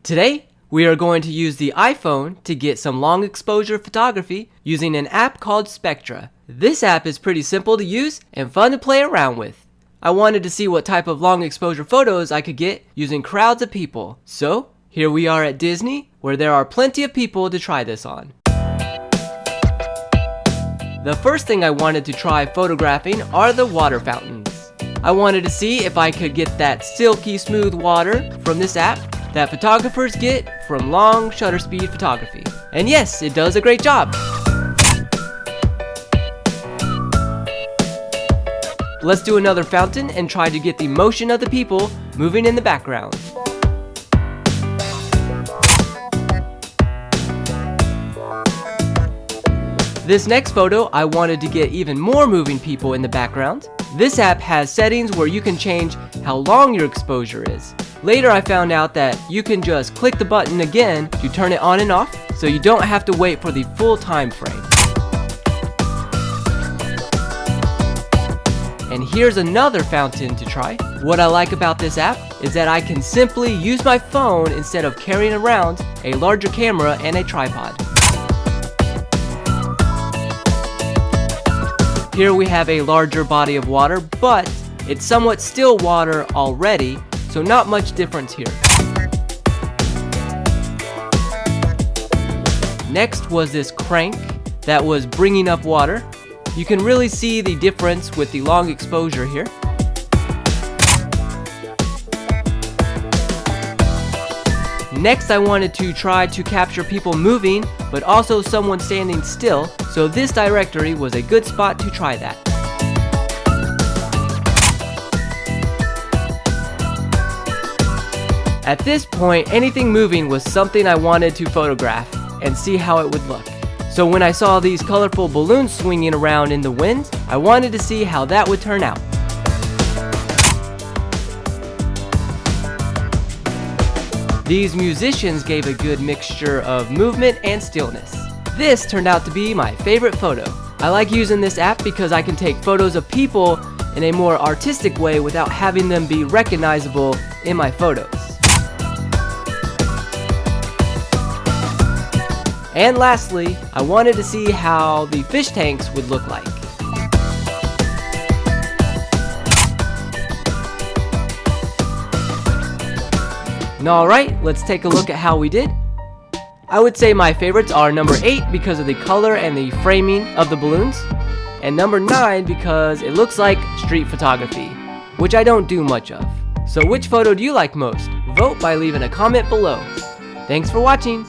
Today, we are going to use the iPhone to get some long exposure photography using an app called Spectre. This app is pretty simple to use and fun to play around with. I wanted to see what type of long exposure photos I could get using crowds of people. So, here we are at Disney, where there are plenty of people to try this on. The first thing I wanted to try photographing are the water fountains. I wanted to see if I could get that silky smooth water from this app that photographers get from long shutter speed photography. And yes, it does a great job. Let's do another fountain and try to get the motion of the people moving in the background. This next photo, I wanted to get even more moving people in the background. This app has settings where you can change how long your exposure is. Later I found out that you can just click the button again to turn it on and off, so you don't have to wait for the full time frame. And here's another fountain to try. What I like about this app is that I can simply use my phone instead of carrying around a larger camera and a tripod. Here we have a larger body of water, but it's somewhat still water already, so not much difference here. Next was this crank that was bringing up water. You can really see the difference with the long exposure here. Next, I wanted to try to capture people moving, but also someone standing still, so this directory was a good spot to try that. At this point, anything moving was something I wanted to photograph and see how it would look. So when I saw these colorful balloons swinging around in the wind, I wanted to see how that would turn out. These musicians gave a good mixture of movement and stillness. This turned out to be my favorite photo. I like using this app because I can take photos of people in a more artistic way without having them be recognizable in my photos. And lastly, I wanted to see how the fish tanks would look like. Alright, let's take a look at how we did. I would say my favorites are number 8 because of the color and the framing of the balloons, and number 9 because it looks like street photography, which I don't do much of. So which photo do you like most? Vote by leaving a comment below. Thanks for watching!